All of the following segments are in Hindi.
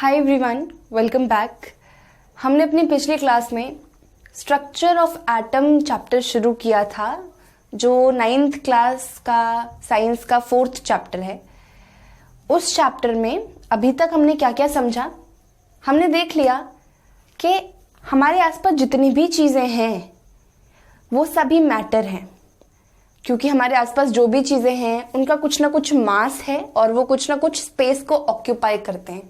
Hi everyone, welcome back. हमने अपनी पिछली क्लास में स्ट्रक्चर ऑफ एटम चैप्टर शुरू किया था, जो 9th क्लास का साइंस का 4th चैप्टर है। उस चैप्टर में अभी तक हमने क्या क्या समझा, हमने देख लिया कि हमारे आसपास जितनी भी चीज़ें हैं वो सभी मैटर हैं, क्योंकि हमारे आसपास जो भी चीज़ें हैं उनका कुछ ना कुछ मास है और वो कुछ ना कुछ स्पेस को ऑक्यूपाई करते हैं।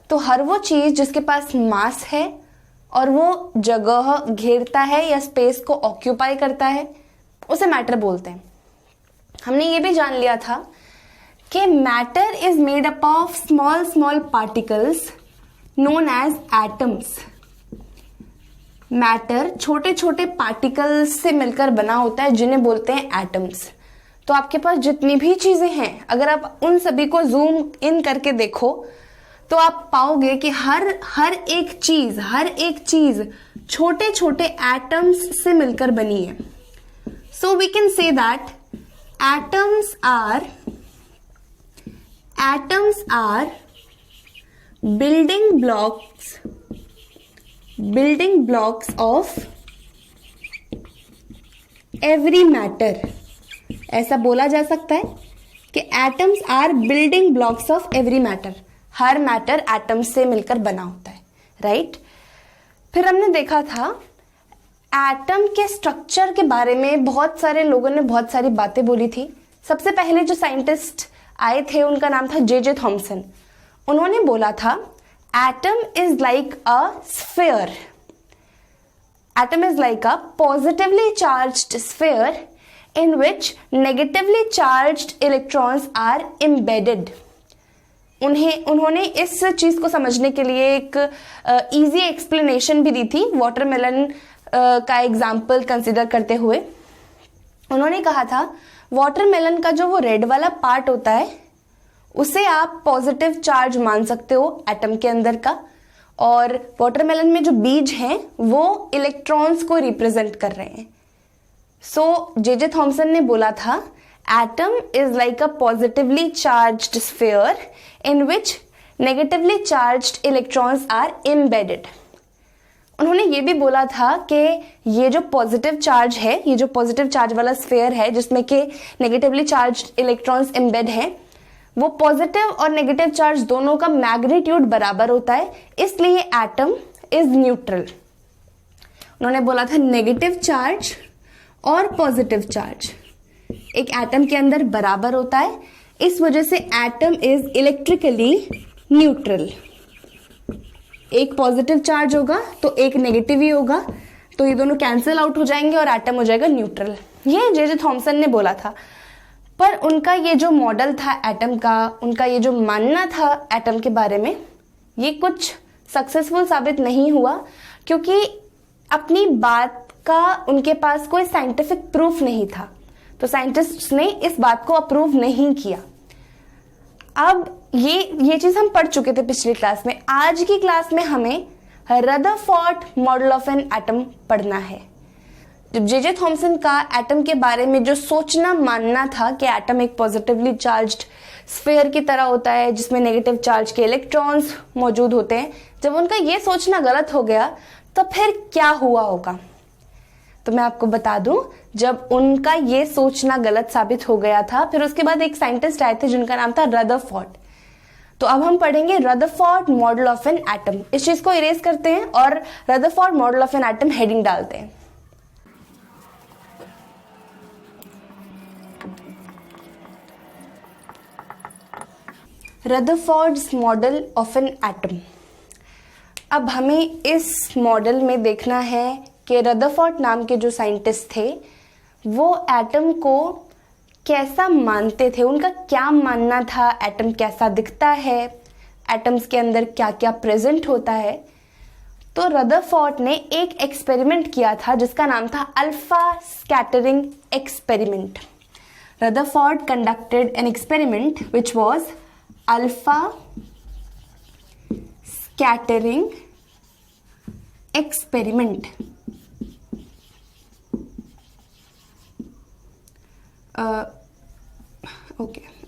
तो हर वो चीज़ जिसके पास मास है और वो जगह घेरता है या स्पेस को ऑक्यूपाई करता है उसे मैटर बोलते हैं। हमने ये भी जान लिया था कि matter is made up of small small particles known as atoms. Matter छोटे छोटे पार्टिकल्स से मिलकर बना होता है जिन्हें बोलते हैं एटम्स। तो आपके पास जितनी भी चीजें हैं, अगर आप उन सभी को जूम इन करके देखो तो आप पाओगे कि हर एक चीज छोटे छोटे एटम्स से मिलकर बनी है। So we can say that atoms are building blocks of every matter. ऐसा बोला जा सकता है कि atoms are building blocks of every matter. हर मैटर एटम्स से मिलकर बना होता है, राइट। फिर हमने देखा था एटम के स्ट्रक्चर के बारे में बहुत सारे लोगों ने बहुत सारी बातें बोली थी। सबसे पहले जो साइंटिस्ट आए थे उनका नाम था जे थॉमसन। उन्होंने बोला था atom is like a sphere. Atom is like a positively charged sphere in which negatively charged electrons are embedded। उन्होंने इस चीज को समझने के लिए एक इजी एक्सप्लेनेशन भी दी थी, वाटरमेलन का एग्जाम्पल कंसिडर करते हुए। उन्होंने कहा था वाटरमेलन का जो वो रेड वाला पार्ट होता है उसे आप पॉजिटिव चार्ज मान सकते हो एटम के अंदर का, और वाटरमेलन में जो बीज हैं वो इलेक्ट्रॉन्स को रिप्रेजेंट कर रहे हैं। सो जे थॉमसन ने बोला था atom is like a positively charged sphere in which negatively charged electrons are embedded. उन्होंने ये भी बोला था कि ये जो पॉजिटिव चार्ज है, ये जो पॉजिटिव चार्ज वाला स्फीयर है जिसमें कि नेगेटिवली चार्ज्ड इलेक्ट्रॉन्स एम्बेड हैं, वो पॉजिटिव और नेगेटिव चार्ज दोनों का मैग्नीट्यूड बराबर होता है, इसलिए एटम इज न्यूट्रल। उन्होंने बोला था नेगेटिव चार्ज और पॉजिटिव चार्ज एक एटम के अंदर बराबर होता है, इस वजह से एटम इज इलेक्ट्रिकली न्यूट्रल। एक पॉजिटिव चार्ज होगा तो एक नेगेटिव ही होगा, तो ये दोनों कैंसिल आउट हो जाएंगे और एटम हो जाएगा न्यूट्रल। ये जे थॉमसन ने बोला था। पर उनका ये जो मॉडल था एटम का, उनका ये जो मानना था एटम के बारे में, ये कुछ सक्सेसफुल साबित नहीं हुआ, क्योंकि अपनी बात का उनके पास कोई साइंटिफिक प्रूफ नहीं था। तो साइंटिस्ट्स ने इस बात को अप्रूव नहीं किया। अब ये चीज हम पढ़ चुके थे पिछली क्लास में। आज की क्लास में हमें Rutherford model of an atom पढ़ना है। जब जे थॉमसन का एटम के बारे में जो सोचना मानना था कि एटम एक पॉजिटिवली चार्ज्ड स्फीयर की तरह होता है जिसमें नेगेटिव चार्ज के इलेक्ट्रॉन्स मौजूद होते हैं, जब उनका ये सोचना गलत हो गया तो फिर क्या हुआ होगा। तो मैं आपको बता दूं, जब उनका ये सोचना गलत साबित हो गया था, फिर उसके बाद एक साइंटिस्ट आए थे जिनका नाम था रदरफोर्ड। तो अब हम पढ़ेंगे Rutherford model of an atom. इस चीज को इरेज करते हैं और Rutherford model of an atom heading डालते हैं। Rutherford's model of an atom. अब हमें इस मॉडल में देखना है कि रदरफोर्ड नाम के जो साइंटिस्ट थे वो एटम को कैसा मानते थे, उनका क्या मानना था, एटम कैसा दिखता है, एटम्स के अंदर क्या क्या प्रेजेंट होता है। तो रदरफोर्ड ने एक एक्सपेरिमेंट किया था जिसका नाम था alpha scattering experiment. Rutherford conducted an experiment which was alpha scattering experiment.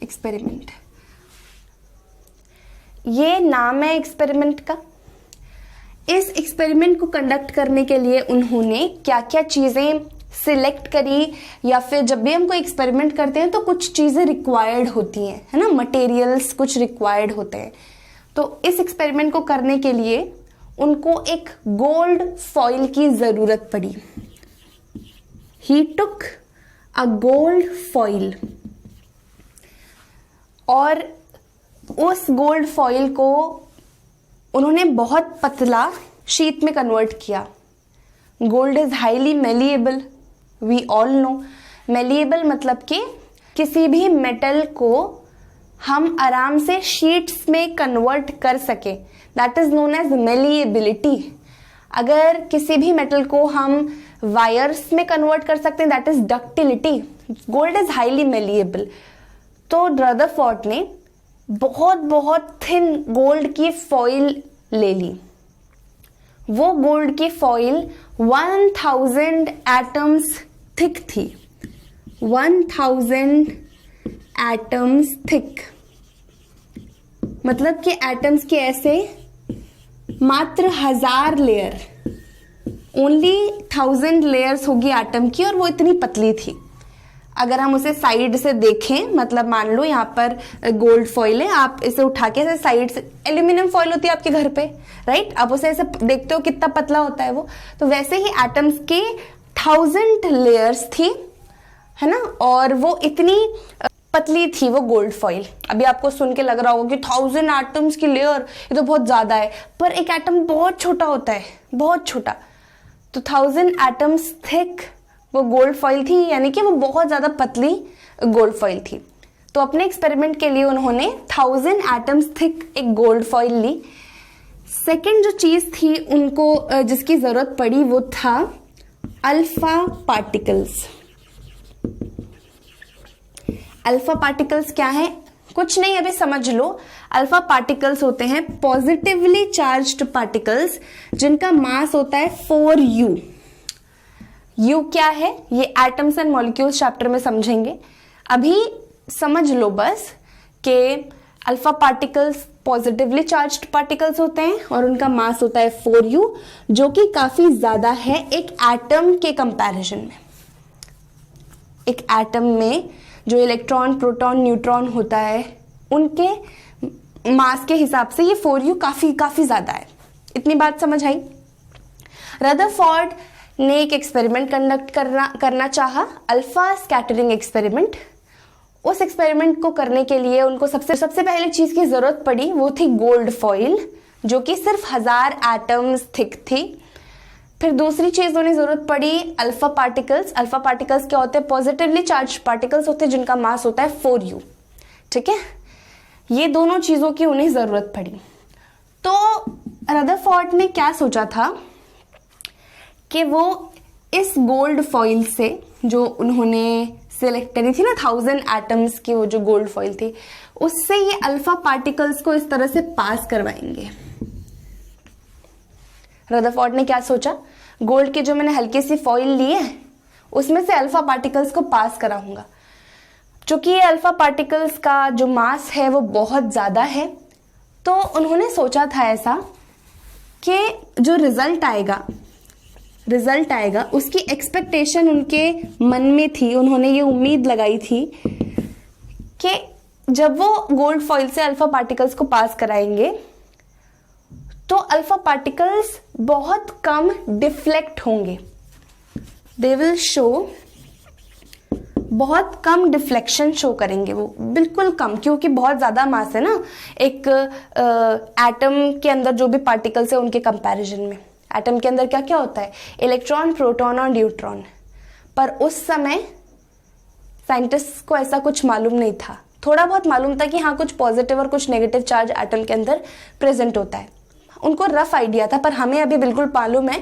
Experiment. ये नाम है एक्सपेरिमेंट का। इस एक्सपेरिमेंट को कंडक्ट करने के लिए उन्होंने क्या क्या चीज़ें सिलेक्ट करी, या फिर जब भी हम कोई एक्सपेरिमेंट करते हैं तो कुछ चीज़ें रिक्वायर्ड होती हैं, है ना, मटेरियल्स कुछ रिक्वायर्ड होते हैं। तो इस एक्सपेरिमेंट को करने के लिए उनको एक गोल्ड फॉइल की ज़रूरत पड़ी। ही टुक अ गोल्ड फॉइल, और उस गोल्ड फॉइल को उन्होंने बहुत पतला शीट में कन्वर्ट किया। Gold is highly malleable, we all know. Malleable मतलब कि किसी भी मेटल को हम आराम से शीट्स में कन्वर्ट कर सके, that is known as malleability. अगर किसी भी मेटल को हम वायर्स में कन्वर्ट कर सकते हैं, that is ductility. Gold is highly malleable. तो रदरफोर्ड ने बहुत बहुत थिन गोल्ड की फॉइल ले ली। वो गोल्ड की फॉइल 1000 एटम्स थिक थी, 1000 एटम्स थिक, मतलब कि एटम्स के ऐसे मात्र 1000 लेयर, ओनली 1000 लेयर्स होगी एटम की, और वो इतनी पतली थी। अगर हम उसे साइड से देखें, मतलब मान लो यहाँ पर गोल्ड फॉइल है, आप इसे उठा के ऐसे साइड से, एल्यूमिनियम फॉइल होती है आपके घर पे, राइट, आप उसे ऐसे देखते हो कितना पतला होता है वो, तो वैसे ही एटम्स के 1000 लेयर्स थी, है ना, और वो इतनी पतली थी वो गोल्ड फॉइल। अभी आपको सुन के लग रहा होगा कि 1000 एटम्स की लेयर, ये तो बहुत ज्यादा है, पर एक एटम बहुत छोटा होता है, बहुत छोटा। तो 1000 एटम्स थिक वो गोल्ड फॉइल थी, यानी कि वो बहुत ज्यादा पतली गोल्ड फॉइल थी। तो अपने एक्सपेरिमेंट के लिए उन्होंने 1000 एटम्स थिक एक गोल्ड फॉइल ली। सेकेंड जो चीज थी उनको जिसकी जरूरत पड़ी वो था अल्फा पार्टिकल्स। अल्फा पार्टिकल्स क्या है? कुछ नहीं, अभी समझ लो। अल्फा पार्टिकल्स होते हैं पॉजिटिवली चार्ज्ड पार्टिकल्स जिनका मास होता है 4u। यू क्या है ये एटम्स एंड मॉलिक्यूल्स चैप्टर में समझेंगे। अभी समझ लो बस कि alpha particles positively charged particles होते हैं और उनका मास होता है 4u, जो कि काफी ज्यादा है एक एटम के कंपैरिजन में। एक एटम में जो इलेक्ट्रॉन, प्रोटॉन, न्यूट्रॉन होता है उनके मास के हिसाब से ये 4u काफी ज्यादा है। इतनी बात समझ आई। रदरफोर्ड ने एक एक्सपेरिमेंट कंडक्ट करना चाहा, अल्फा स्कैटरिंग एक्सपेरिमेंट। उस एक्सपेरिमेंट को करने के लिए उनको सबसे पहले चीज की जरूरत पड़ी वो थी गोल्ड फॉइल, जो कि सिर्फ 1000 एटम्स थिक थी। फिर दूसरी चीज उन्हें जरूरत पड़ी अल्फा पार्टिकल्स। अल्फा पार्टिकल्स क्या होते हैं? पॉजिटिवली चार्ज पार्टिकल्स होते हैं जिनका मास होता है 4u। ठीक है, ये दोनों चीजों की उन्हें जरूरत पड़ी। तो रदरफोर्ड ने क्या सोचा था कि वो इस गोल्ड फॉइल से, जो उन्होंने सिलेक्ट करी थी ना 1000 एटम्स की वो जो गोल्ड फॉइल थी, उससे ये अल्फा पार्टिकल्स को इस तरह से पास करवाएंगे। रदरफोर्ड ने क्या सोचा, गोल्ड की जो मैंने हल्की सी फॉइल ली है उसमें से अल्फा पार्टिकल्स को पास कराऊंगा। चूंकि ये अल्फा पार्टिकल्स का जो मास है वो बहुत ज्यादा है, तो उन्होंने सोचा था ऐसा कि जो रिजल्ट आएगा उसकी एक्सपेक्टेशन उनके मन में थी। उन्होंने ये उम्मीद लगाई थी कि जब वो गोल्ड फॉइल से अल्फा पार्टिकल्स को पास कराएंगे तो अल्फा पार्टिकल्स बहुत कम डिफ्लेक्ट होंगे। दे विल शो, बहुत कम डिफ्लेक्शन शो करेंगे वो, बिल्कुल कम, क्योंकि बहुत ज्यादा मास है ना एक एटम के अंदर जो भी पार्टिकल्स है उनके कंपैरिजन में। एटम के अंदर क्या क्या होता है? इलेक्ट्रॉन, प्रोटॉन और न्यूट्रॉन। पर उस समय साइंटिस्ट को ऐसा कुछ मालूम नहीं था। थोड़ा बहुत मालूम था कि हाँ कुछ पॉजिटिव और कुछ नेगेटिव चार्ज एटम के अंदर प्रेजेंट होता है, उनको रफ आइडिया था। पर हमें अभी बिल्कुल मालूम है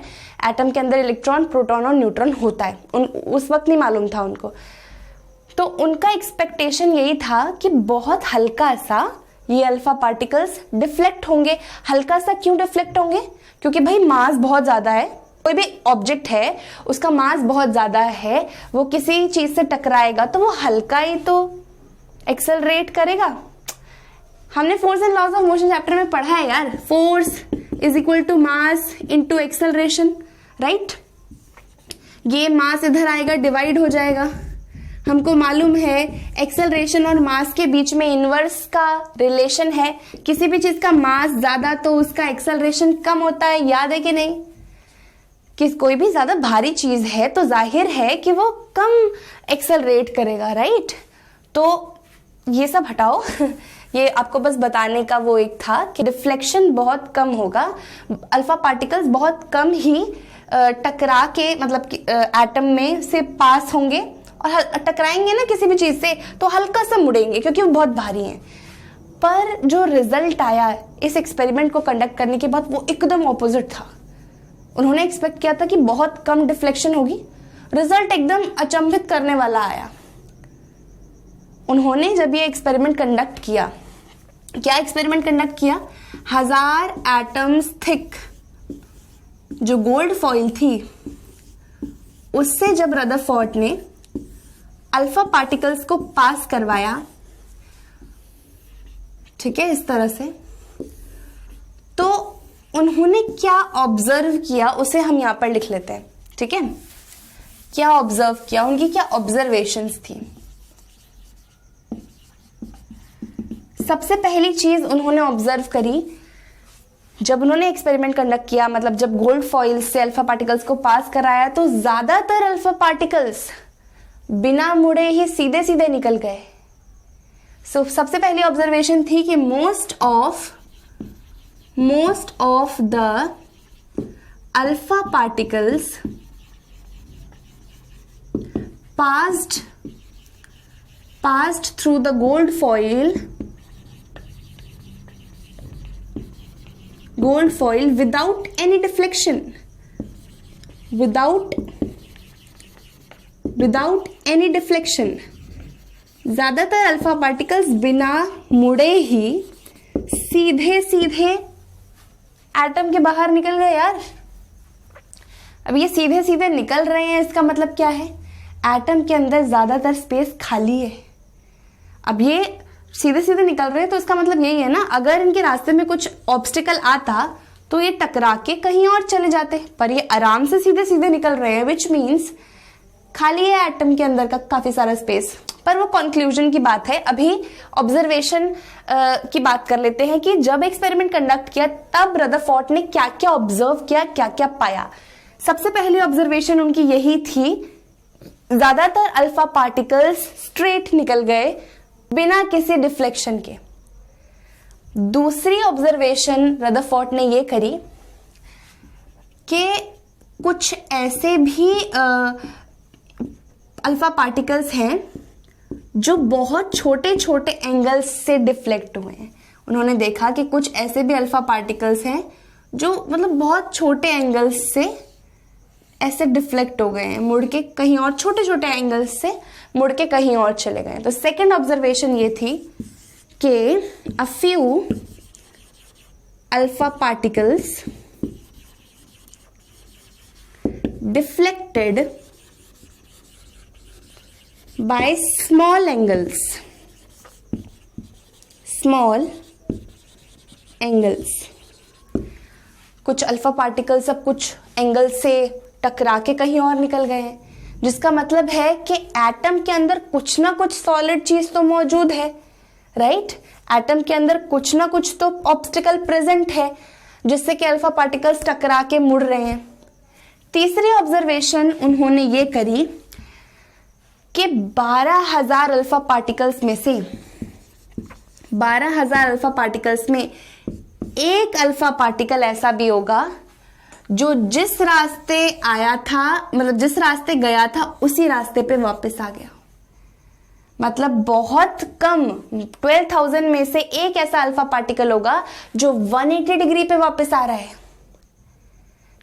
एटम के अंदर इलेक्ट्रॉन, प्रोटॉन और न्यूट्रॉन होता है। उस वक्त नहीं मालूम था उनको। तो उनका एक्सपेक्टेशन यही था कि बहुत हल्का सा ये अल्फा पार्टिकल्स डिफ्लेक्ट होंगे। हल्का सा क्यों डिफ्लेक्ट होंगे? क्योंकि भाई मास बहुत ज्यादा है। कोई भी ऑब्जेक्ट है उसका मास बहुत ज्यादा है, वो किसी चीज से टकराएगा तो वो हल्का ही तो एक्सेलरेट करेगा। हमने force and laws of motion chapter में पढ़ा है यार, force is equal to mass into acceleration, right. ये मास इधर आएगा, डिवाइड हो जाएगा। हमको मालूम है एक्सेलरेशन और मास के बीच में इनवर्स का रिलेशन है। किसी भी चीज का मास ज्यादा तो उसका एक्सेलरेशन कम होता है, याद है कि नहीं। कि कोई भी ज्यादा भारी चीज है तो जाहिर है कि वो कम एक्सेलरेट करेगा, राइट। तो ये सब हटाओ ये आपको बस बताने का वो एक था कि डिफ्लेक्शन बहुत कम होगा, अल्फा पार्टिकल्स बहुत कम ही टकरा के मतलब कि एटम में से पास होंगे और टकराएंगे ना किसी भी चीज से तो हल्का सा मुड़ेंगे क्योंकि वो बहुत भारी हैं। पर जो रिजल्ट आया इस एक्सपेरिमेंट को कंडक्ट करने के बाद वो एकदम ऑपोजिट था। उन्होंने एक्सपेक्ट किया था कि बहुत कम डिफ्लेक्शन होगी, रिजल्ट एकदम अचंभित करने वाला आया। उन्होंने जब ये एक्सपेरिमेंट कंडक्ट किया, क्या एक्सपेरिमेंट कंडक्ट किया, 1000 एटम्स थिक जो गोल्ड फॉइल थी उससे जब रदरफोर्ड ने अल्फा पार्टिकल्स को पास करवाया, ठीक है, इस तरह से, तो उन्होंने क्या ऑब्जर्व किया उसे हम यहां पर लिख लेते हैं, ठीक है। क्या ऑब्जर्व किया, उनकी क्या ऑब्जर्वेशंस थी। सबसे पहली चीज उन्होंने ऑब्जर्व करी, जब उन्होंने एक्सपेरिमेंट कंडक्ट किया, मतलब जब गोल्ड फॉइल से अल्फा पार्टिकल्स को पास कराया तो ज्यादातर अल्फा पार्टिकल्स बिना मुड़े ही सीधे सीधे निकल गए। सो सबसे पहली ऑब्जर्वेशन थी कि most of the alpha particles passed through the gold foil without any deflection, without any deflection। ज्यादातर अल्फा पार्टिकल्स बिना मुड़े ही सीधे सीधे एटम के बाहर निकल गए यार। अब ये सीधे सीधे निकल रहे हैं, इसका मतलब क्या है, एटम के अंदर ज्यादातर स्पेस खाली है। अब ये सीधे सीधे निकल रहे हैं तो इसका मतलब यही है ना, अगर इनके रास्ते में कुछ ऑब्स्टिकल आता तो ये टकरा के कहीं और चले जाते, पर ये आराम से सीधे सीधे निकल रहे हैं, विच मीन्स खाली है एटम के अंदर का काफी सारा स्पेस। पर वो कंक्लूजन की बात है, अभी ऑब्जर्वेशन की बात कर लेते हैं कि जब एक्सपेरिमेंट कंडक्ट किया तब रदरफोर्ड ने क्या क्या ऑब्जर्व किया, क्या क्या पाया। सबसे पहली ऑब्जर्वेशन उनकी यही थी, ज्यादातर अल्फा पार्टिकल्स स्ट्रेट निकल गए बिना किसी डिफ्लेक्शन के। दूसरी ऑब्जर्वेशन रदरफोर्ड ने ये करी कि कुछ ऐसे भी अल्फा पार्टिकल्स हैं जो बहुत छोटे छोटे एंगल्स से डिफ्लेक्ट हुए हैं। उन्होंने देखा कि कुछ ऐसे भी अल्फा पार्टिकल्स हैं जो मतलब बहुत छोटे एंगल्स से ऐसे डिफ्लेक्ट हो गए हैं, मुड़ के कहीं और, छोटे छोटे एंगल्स से मुड़ के कहीं और चले गए। तो सेकंड ऑब्जर्वेशन ये थी कि a few alpha particles deflected by small angles, कुछ अल्फा पार्टिकल्स अब कुछ एंगल से टकरा के कहीं और निकल गए हैं, जिसका मतलब है कि एटम के अंदर कुछ ना कुछ सॉलिड चीज तो मौजूद है, राइट। एटम के अंदर कुछ ना कुछ तो ऑब्स्टिकल प्रेजेंट है जिससे कि अल्फा पार्टिकल्स टकरा के मुड़ रहे हैं। तीसरी ऑब्जर्वेशन उन्होंने ये करी कि 12,000 अल्फा पार्टिकल्स में से 12,000 अल्फा पार्टिकल्स में एक अल्फा पार्टिकल ऐसा भी होगा जो जिस रास्ते आया था, मतलब जिस रास्ते गया था उसी रास्ते पे वापस आ गया। मतलब बहुत कम 12,000 में से एक ऐसा अल्फा पार्टिकल होगा जो 180 डिग्री पे वापस आ रहा है।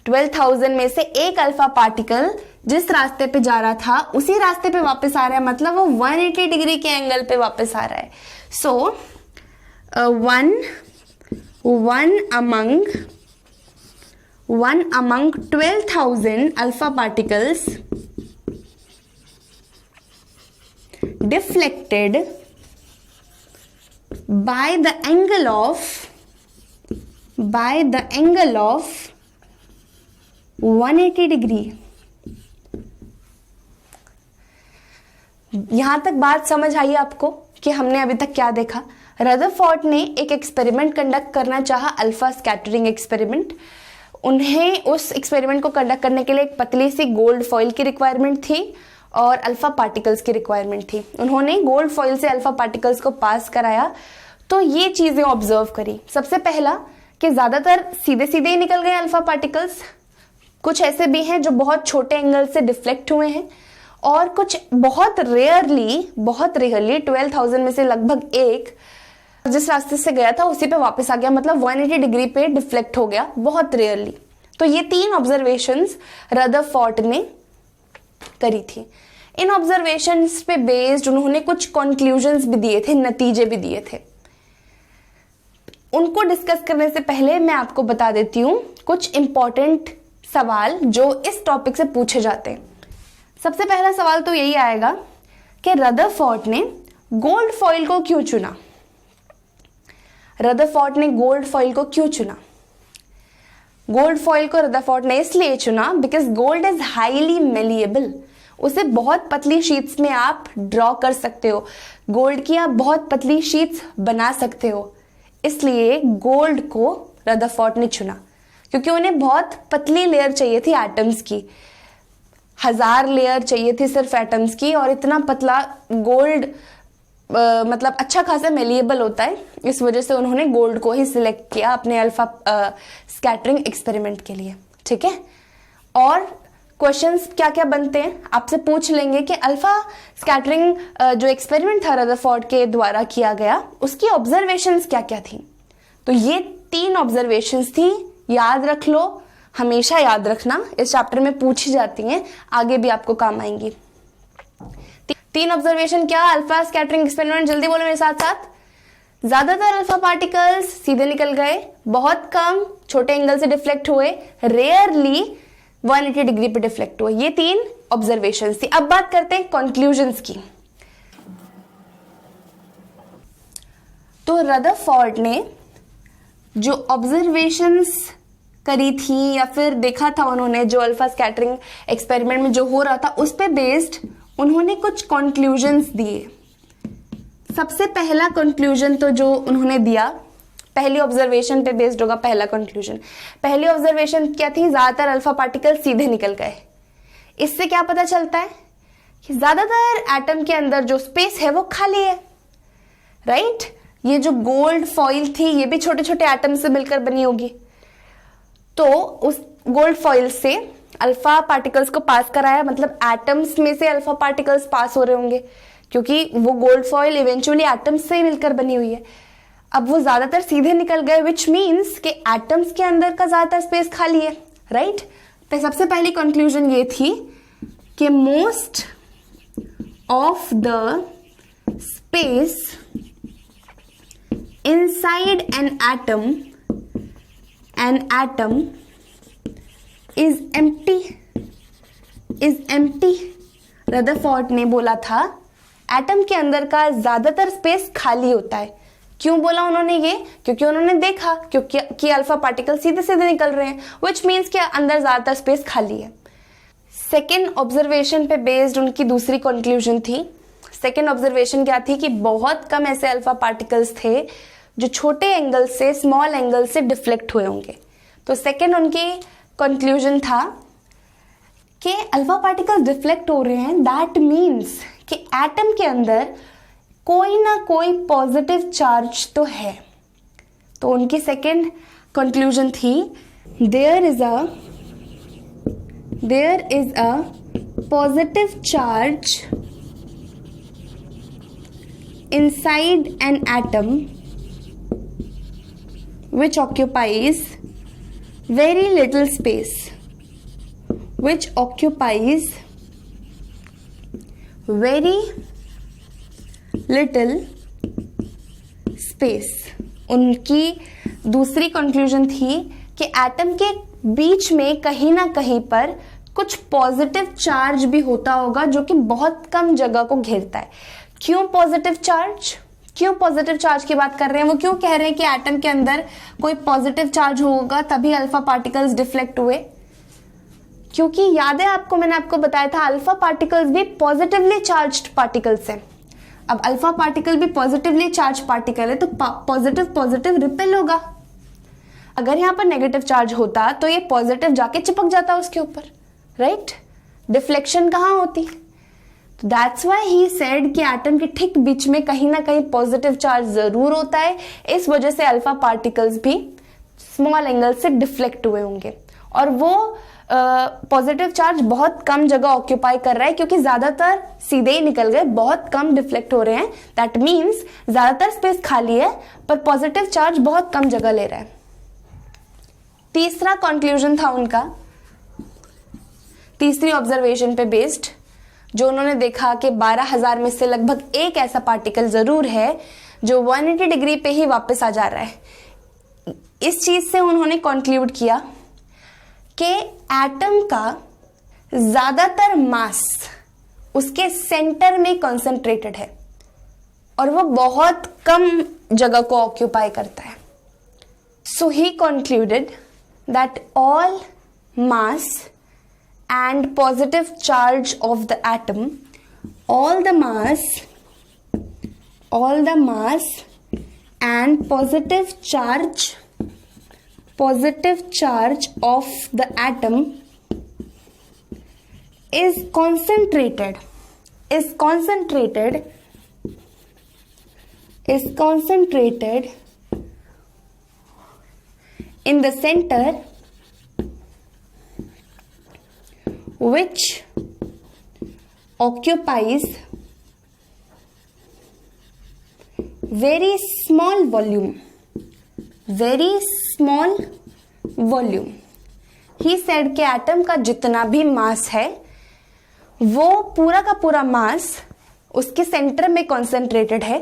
12,000 में से एक अल्फा पार्टिकल जिस रास्ते पे जा रहा था उसी रास्ते पे वापस आ रहा है, मतलब वो 180 डिग्री के एंगल पे वापस आ रहा है। सो one among 12,000 alpha particles deflected by the angle of 180 degree. यहां तक बात समझ आई आपको कि हमने अभी तक क्या देखा? रदरफोर्ड ने एक एक्सपेरिमेंट कंडक्ट करना चाहा, अल्फा स्कैटरिंग एक्सपेरिमेंट। उन्हें उस एक्सपेरिमेंट को कंडक्ट करने के लिए एक पतली सी गोल्ड फॉइल की रिक्वायरमेंट थी और अल्फा पार्टिकल्स की रिक्वायरमेंट थी। उन्होंने गोल्ड फॉइल से अल्फा पार्टिकल्स को पास कराया तो ये चीजें ऑब्जर्व करी। सबसे पहला कि ज्यादातर सीधे सीधे ही निकल गए अल्फा पार्टिकल्स, कुछ ऐसे भी हैं जो बहुत छोटे एंगल से डिफ्लेक्ट हुए हैं, और कुछ बहुत रेयरली 12,000 में से लगभग एक जिस रास्ते से गया था उसी पे वापस आ गया, मतलब 180 डिग्री पे डिफ्लेक्ट हो गया, बहुत रेयरली। तो ये 3 ऑब्जर्वेशंस रदरफोर्ड ने करी थी। इन ऑब्जर्वेशंस पे बेस्ड उन्होंने कुछ कंक्लूजन्स भी दिए थे, नतीजे भी दिए थे। उनको डिस्कस करने से पहले मैं आपको बता देती हूं कुछ इंपॉर्टेंट सवाल जो इस टॉपिक से पूछे जाते हैं। सबसे पहला सवाल तो यही आएगा कि रदरफोर्ड ने गोल्ड फॉइल को क्यों चुना? रदरफोर्ड ने गोल्ड फॉइल को क्यों चुना? गोल्ड फॉइल को रदरफोर्ड ने इसलिए चुना because gold is highly malleable. उसे बहुत पतली शीट्स में आप ड्रॉ कर सकते हो, गोल्ड की आप बहुत पतली शीट्स बना सकते हो, इसलिए गोल्ड को रदरफोर्ड ने चुना। क्योंकि उन्हें बहुत पतली लेयर चाहिए थी एटम्स की, 1000 लेयर चाहिए थी सिर्फ एटम्स की, और इतना पतला गोल्ड मतलब अच्छा खासा मेलिएबल होता है, इस वजह से उन्होंने गोल्ड को ही सिलेक्ट किया अपने अल्फा स्कैटरिंग एक्सपेरिमेंट के लिए। ठीक है, और क्वेश्चंस क्या क्या बनते हैं आपसे पूछ लेंगे कि अल्फा स्कैटरिंग जो एक्सपेरिमेंट था रदरफोर्ड के द्वारा किया गया उसकी ऑब्जर्वेशंस क्या क्या थी। तो ये 3 ऑब्जर्वेशंस थी, याद रख लो, हमेशा याद रखना, इस चैप्टर में पूछी जाती हैं, आगे भी आपको काम आएंगी। 3 ऑब्जर्वेशन क्या? अल्फा स्कैटरिंग एक्सपेरिमेंट, जल्दी बोलो मेरे साथ साथ। ज्यादातर अल्फा पार्टिकल्स सीधे निकल गए, बहुत कम छोटे एंगल से डिफ्लेक्ट हुए, रेयरली 180 डिग्री पे डिफ्लेक्ट हुए। ये 3 ऑब्जर्वेशन थी। अब बात करते हैं कंक्लूजन्स की। तो रदरफोर्ड ने जो ऑब्जर्वेशंस करी थी या फिर देखा था उन्होंने, जो अल्फा स्कैटरिंग एक्सपेरिमेंट में जो हो रहा था उस पे बेस्ड उन्होंने कुछ कंक्लूजन्स दिए। सबसे पहला कंक्लूजन तो जो उन्होंने दिया, पहली ऑब्जर्वेशन पे बेस्ड होगा पहला कंक्लूजन। पहली ऑब्जर्वेशन क्या थी? ज्यादातर अल्फा पार्टिकल सीधे निकल गए। इससे क्या पता चलता है कि ज्यादातर एटम के अंदर जो स्पेस है वो खाली है, राइट? ये जो गोल्ड फॉइल थी ये भी छोटे छोटे एटम से मिलकर बनी होगी, तो उस गोल्ड फॉइल से अल्फा पार्टिकल्स को पास कराया, मतलब एटम्स में से अल्फा पार्टिकल्स पास हो रहे होंगे, क्योंकि वो गोल्ड फॉइल इवेंचुअली एटम्स से ही मिलकर बनी हुई है। अब वो ज्यादातर सीधे निकल गए, विच मीन्स कि एटम्स के अंदर का ज्यादातर स्पेस खाली है, राइट? तो सबसे पहली कंक्लूजन ये थी कि most of the space inside an atom is empty। Rutherford ने बोला था एटम के अंदर का ज्यादातर स्पेस खाली होता है। क्यों बोला उन्होंने ये? क्योंकि उन्होंने देखा कि अल्फा पार्टिकल सीधे सीधे निकल रहे हैं, विच मीन्स कि अंदर ज्यादातर स्पेस खाली है। सेकेंड ऑब्जर्वेशन पे बेस्ड उनकी दूसरी कंक्लूजन थी। सेकेंड ऑब्जर्वेशन क्या थी कि बहुत कम ऐसे अल्फा पार्टिकल्स थे जो छोटे एंगल से, स्मॉल एंगल से डिफ्लेक्ट हुए होंगे। तो सेकेंड उनकी कंक्लूजन था कि अल्फा पार्टिकल्स डिफ्लेक्ट हो रहे हैं, दैट मीन्स कि एटम के अंदर कोई ना कोई पॉजिटिव चार्ज तो है। तो उनकी सेकेंड कंक्लूजन थी there is a positive charge inside an atom which occupies very little space, which occupies very little space। उनकी दूसरी कंक्लूजन थी कि एटम के बीच में कहीं ना कहीं पर कुछ पॉजिटिव चार्ज भी होता होगा जो कि बहुत कम जगह को घेरता है। क्यों पॉजिटिव चार्ज? क्यों पॉजिटिव चार्ज की बात कर रहे हैं? वो क्यों कह रहे हैं कि एटम के अंदर कोई पॉजिटिव चार्ज होगा तभी अल्फा पार्टिकल्स डिफ्लेक्ट हुए? क्योंकि याद है आपको, मैंने आपको बताया था अल्फा पार्टिकल्स भी पॉजिटिवली चार्ज्ड पार्टिकल्स हैं। अब अल्फा पार्टिकल भी पॉजिटिवली चार्ज पार्टिकल है, तो पॉजिटिव पॉजिटिव रिपेल होगा। अगर यहाँ पर नेगेटिव चार्ज होता तो ये पॉजिटिव जाके चिपक जाता उसके ऊपर, राइट? डिफ्लेक्शन कहाँ होती? तो दैट्स व्हाई ही सेड कि एटम के ठीक बीच में कहीं ना कहीं पॉजिटिव चार्ज जरूर होता है। इस वजह से अल्फा पार्टिकल्स भी स्मॉल एंगल से डिफ्लेक्ट हुए होंगे, और वो पॉजिटिव चार्ज बहुत कम जगह ऑक्यूपाई कर रहा है क्योंकि ज्यादातर सीधे ही निकल गए, बहुत कम डिफ्लेक्ट हो रहे हैं। दैट मीन्स ज्यादातर स्पेस खाली है पर पॉजिटिव चार्ज बहुत कम जगह ले रहा है। तीसरा कंक्लूजन था उनका, तीसरी ऑब्जर्वेशन पे बेस्ड, जो उन्होंने देखा कि 12,000 में से लगभग एक ऐसा पार्टिकल जरूर है जो 180 डिग्री पे ही वापस आ जा रहा है। इस चीज से उन्होंने कंक्लूड किया कि एटम का ज्यादातर मास उसके सेंटर में कंसंट्रेटेड है और वो बहुत कम जगह को ऑक्यूपाई करता है। So he concluded that all mass and positive charge of the atom, all the mass and positive charge of the atom is concentrated in the center, which occupies very small volume. He said कि एटम का जितना भी मास है वो पूरा का पूरा मास उसके सेंटर में कॉन्सेंट्रेटेड है,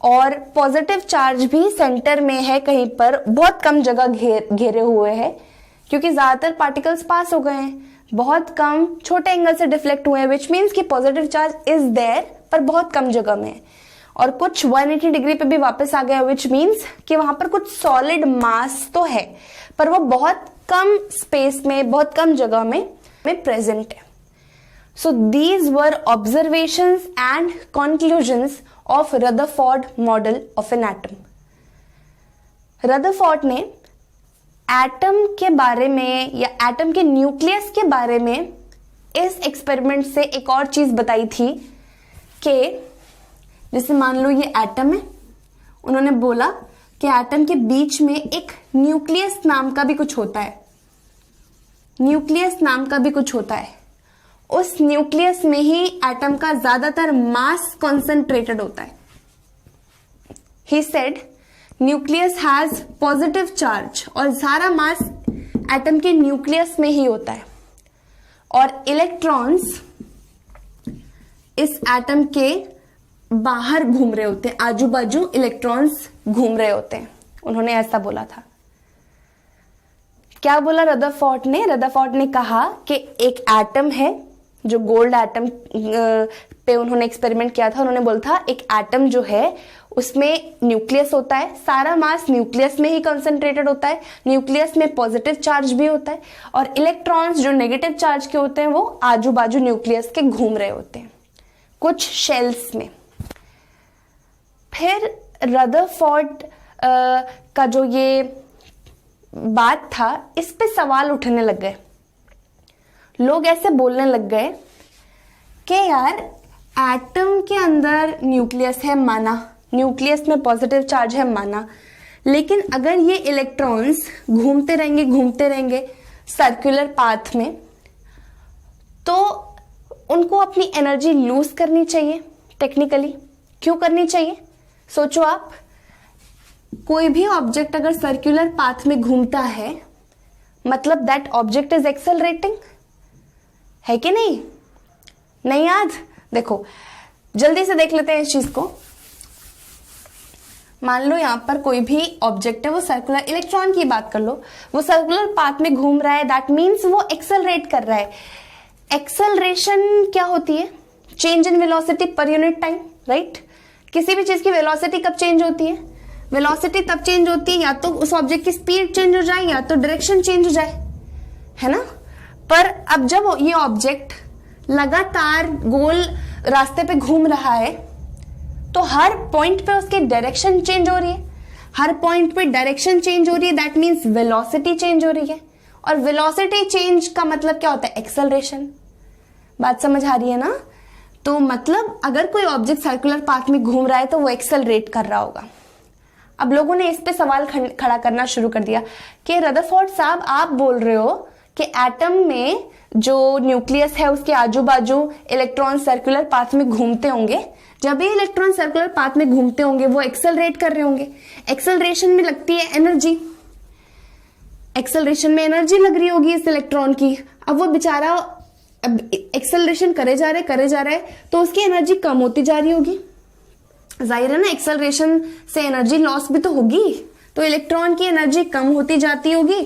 और पॉजिटिव चार्ज भी सेंटर में है, कहीं पर बहुत कम जगह घेरे हुए है क्योंकि ज्यादातर पार्टिकल्स पास हो गए हैं, बहुत कम छोटे एंगल से डिफ्लेक्ट हुए हैं, विच मीन्स कि पॉजिटिव चार्ज इज देयर पर बहुत कम जगह में, और कुछ 180 डिग्री पे भी वापस आ गया, विच मीन्स कि वहां पर कुछ सॉलिड मास तो है पर वो बहुत कम स्पेस में, बहुत कम जगह में प्रेजेंट है। So these were observations and conclusions of Rutherford model of an atom. Rutherford ने एटम के बारे में या एटम के न्यूक्लियस के बारे में इस एक्सपेरिमेंट से एक और चीज बताई थी कि जैसे मान लो ये एटम है, उन्होंने बोला कि एटम के बीच में एक न्यूक्लियस नाम का भी कुछ होता है, उस न्यूक्लियस में ही एटम का ज्यादातर मास कॉन्सेंट्रेटेड होता है। He said nucleus has positive charge और सारा मास एटम के न्यूक्लियस में ही होता है, और इलेक्ट्रॉन्स इस एटम के बाहर घूम रहे होते हैं, आजू बाजू इलेक्ट्रॉन्स घूम रहे होते हैं। उन्होंने ऐसा बोला था। क्या बोला रदरफोर्ड ने कहा कि एक एटम है जो गोल्ड एटम पे उन्होंने एक्सपेरिमेंट किया था। उन्होंने बोला था एक एटम जो है उसमें न्यूक्लियस होता है, सारा मास न्यूक्लियस में ही कंसंट्रेटेड होता है, न्यूक्लियस में पॉजिटिव चार्ज भी होता है, और इलेक्ट्रॉन्स जो नेगेटिव चार्ज के होते हैं वो आजू बाजू न्यूक्लियस के घूम रहे होते हैं कुछ शेल्स में। फिर रदरफोर्ड का जो ये बात था, इस पे सवाल उठने लग गए। लोग ऐसे बोलने लग गए कि यार एटम के अंदर न्यूक्लियस है माना, न्यूक्लियस में पॉजिटिव चार्ज है माना, लेकिन अगर ये इलेक्ट्रॉन्स घूमते रहेंगे सर्कुलर पाथ में, तो उनको अपनी एनर्जी लूज करनी चाहिए टेक्निकली। क्यों करनी चाहिए? सोचो आप, कोई भी ऑब्जेक्ट अगर सर्कुलर पाथ में घूमता है मतलब दैट ऑब्जेक्ट इज एक्सेलरेटिंग, है कि नहीं याद? देखो जल्दी से देख लेते हैं इस चीज को। मान लो यहां पर कोई भी ऑब्जेक्ट है, वो सर्कुलर, इलेक्ट्रॉन की बात कर लो, वो सर्कुलर पाथ में घूम रहा है, दैट मीन्स वो एक्सेलरेट कर रहा है। एक्सेलरेशन क्या होती है? Change in velocity per unit time, right? किसी भी चीज की वेलोसिटी कब चेंज होती है? वेलोसिटी तब चेंज होती है या तो उस ऑब्जेक्ट की स्पीड चेंज हो जाए या तो डायरेक्शन चेंज हो जाए, है ना। पर अब जब ये ऑब्जेक्ट लगातार गोल रास्ते पे घूम रहा है तो हर पॉइंट पे उसकी डायरेक्शन चेंज हो रही है, हर पॉइंट पे डायरेक्शन चेंज हो रही है, दैट मीन्स वेलोसिटी चेंज हो रही है। और वेलोसिटी चेंज का मतलब क्या होता है? एक्सेलरेशन। बात समझ आ रही है ना। तो मतलब अगर कोई ऑब्जेक्ट सर्कुलर पाथ में घूम रहा है तो वो एक्सेलरेट कर रहा होगा। अब लोगों ने इस पे सवाल खड़ा करना शुरू कर दिया कि रदरफोर्ड साहब, आप बोल रहे हो कि एटम में जो न्यूक्लियस है उसके आजू बाजू इलेक्ट्रॉन सर्कुलर पाथ में घूमते होंगे, जब भी इलेक्ट्रॉन सर्कुलर पाथ में घूमते होंगे वो एक्सेलरेट कर रहे होंगे। एक्सेलरेशन में लगती है एनर्जी, एक्सेलरेशन में एनर्जी लग रही होगी इस इलेक्ट्रॉन की। अब वो बेचारा एक्सेलरेशन करे जा रहे तो उसकी एनर्जी कम होती जा रही होगी। जाहिर है ना, एक्सेलरेशन से एनर्जी लॉस भी तो होगी, तो इलेक्ट्रॉन की एनर्जी कम होती जाती होगी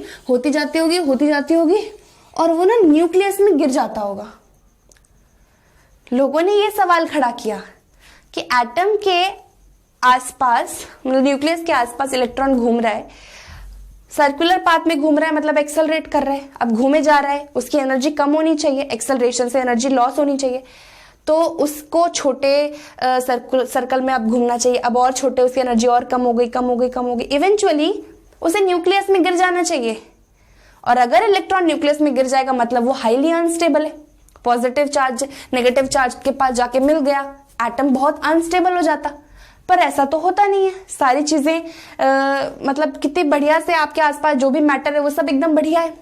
और वो ना न्यूक्लियस में गिर जाता होगा। लोगों ने ये सवाल खड़ा किया कि एटम के आसपास, मतलब न्यूक्लियस के आसपास इलेक्ट्रॉन घूम रहा है, सर्कुलर पाथ में घूम रहा है, मतलब एक्सेलरेट कर रहा है। अब घूमे जा रहा है, उसकी एनर्जी कम होनी चाहिए, एक्सेलरेशन से एनर्जी लॉस होनी चाहिए, तो उसको छोटे सर्कल में अब घूमना चाहिए। अब और छोटे, उसकी एनर्जी और कम हो गई, इवेंचुअली उसे न्यूक्लियस में गिर जाना चाहिए। और अगर इलेक्ट्रॉन न्यूक्लियस में गिर जाएगा मतलब वो हाईली अनस्टेबल है, पॉजिटिव चार्ज नेगेटिव चार्ज के पास जाके मिल गया, एटम बहुत अनस्टेबल हो जाता। पर ऐसा तो होता नहीं है। सारी चीजें मतलब कितनी बढ़िया से आपके आसपास जो भी मैटर है वो सब एकदम बढ़िया है,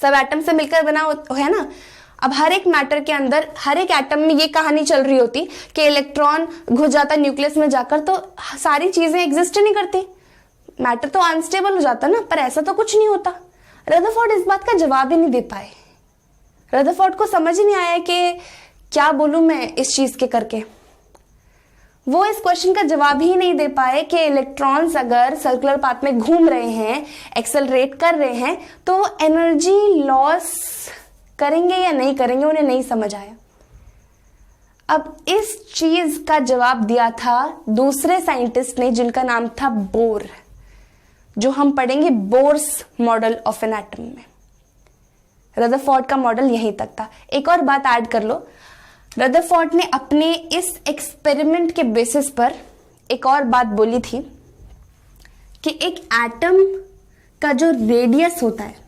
सब एटम से मिलकर बना है ना। अब हर एक मैटर के अंदर, हर एक एटम में ये कहानी चल रही होती कि इलेक्ट्रॉन घुस जाता न्यूक्लियस में जाकर तो सारी चीजें एग्जिस्ट नहीं करती, मैटर तो अनस्टेबल हो जाता ना। पर ऐसा तो कुछ नहीं होता। रदरफोर्ड इस बात का जवाब ही नहीं दे पाए। रदरफोर्ड को समझ ही नहीं आया कि क्या बोलूं मैं इस चीज के करके। वो इस क्वेश्चन का जवाब ही नहीं दे पाए कि इलेक्ट्रॉन्स अगर सर्कुलर पाथ में घूम रहे हैं, एक्सेलरेट कर रहे हैं, तो एनर्जी लॉस करेंगे या नहीं करेंगे, उन्हें नहीं समझ आया। अब इस चीज का जवाब दिया था दूसरे साइंटिस्ट ने जिनका नाम था बोर, जो हम पढ़ेंगे Bohr's model of an atom में। रदरफोर्ड का मॉडल यहीं तक था। एक और बात ऐड कर लो, रदरफोर्ड ने अपने इस एक्सपेरिमेंट के बेसिस पर एक और बात बोली थी कि एक एटम का जो रेडियस होता है,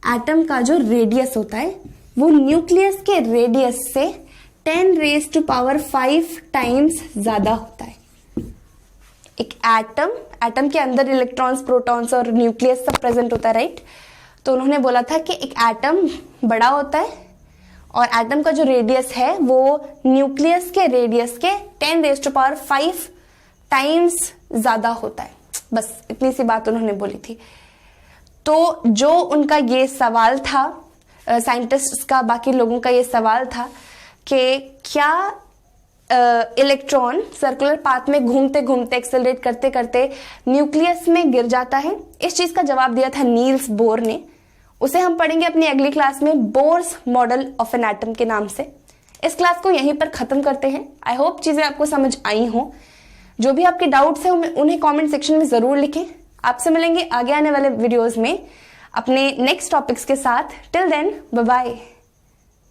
एटम का जो रेडियस होता है वो न्यूक्लियस के रेडियस से 10⁵ टाइम्स ज्यादा होता है। एक एटम के अंदर इलेक्ट्रॉन्स, प्रोटॉन्स और न्यूक्लियस सब प्रेजेंट होता है, राइट। तो उन्होंने बोला था कि एक एटम बड़ा होता है और एटम का जो रेडियस है वो न्यूक्लियस के रेडियस के 10⁵ टाइम्स ज्यादा होता है। बस इतनी सी बात उन्होंने बोली थी। तो जो उनका ये सवाल था, साइंटिस्ट का, बाकी लोगों का ये सवाल था कि क्या इलेक्ट्रॉन सर्कुलर पाथ में घूमते घूमते, एक्सेलरेट करते करते न्यूक्लियस में गिर जाता है। इस चीज का जवाब दिया था नील्स बोर ने। उसे हम पढ़ेंगे अपनी अगली क्लास में Bohr's model of an atom के नाम से। इस क्लास को यहीं पर खत्म करते हैं। आई होप चीजें आपको समझ आई हो। जो भी आपके डाउट्स हैं उन्हें कमेंट सेक्शन में जरूर लिखें। आपसे मिलेंगे आगे आने वाले वीडियोस में अपने नेक्स्ट टॉपिक्स के साथ। Till then, bye bye.